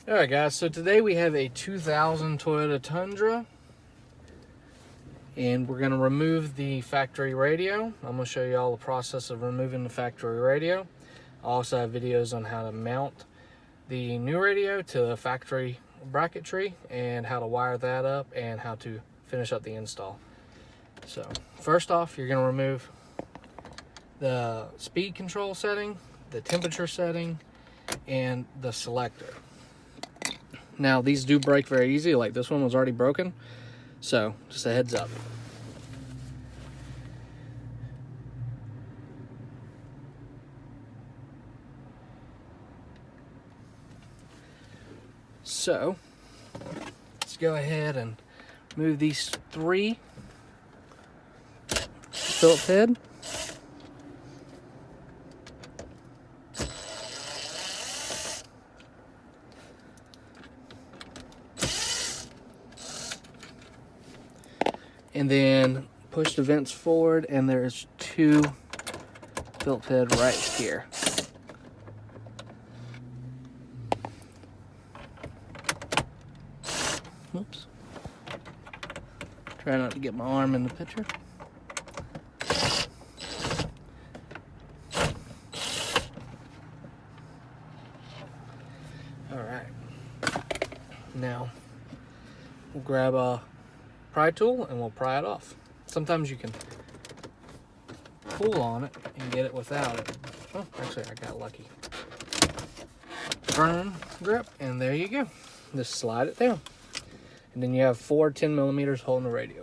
Alright guys, so today we have a 2000 Toyota Tundra, and we're going to remove the factory radio. I'm going to show you all the process of removing the factory radio. I also have videos on how to mount the new radio to the factory bracketry and how to wire that up and how to finish up the install. So first off, you're going to remove the speed control setting, the temperature setting, and the selector. Now these do break very easy, like this one was already broken, so just a heads up. So let's go ahead and move these three Phillips head. And then push the vents forward, and there's two Phillips head right here. Whoops. Try not to get my arm in the picture. Alright. Now, we'll grab a pry tool and we'll pry it off. Sometimes you can pull on it and get it without it. Oh, actually I got lucky. Firm grip, and there you go. Just slide it down. And then you have four 10 millimeters holding the radio.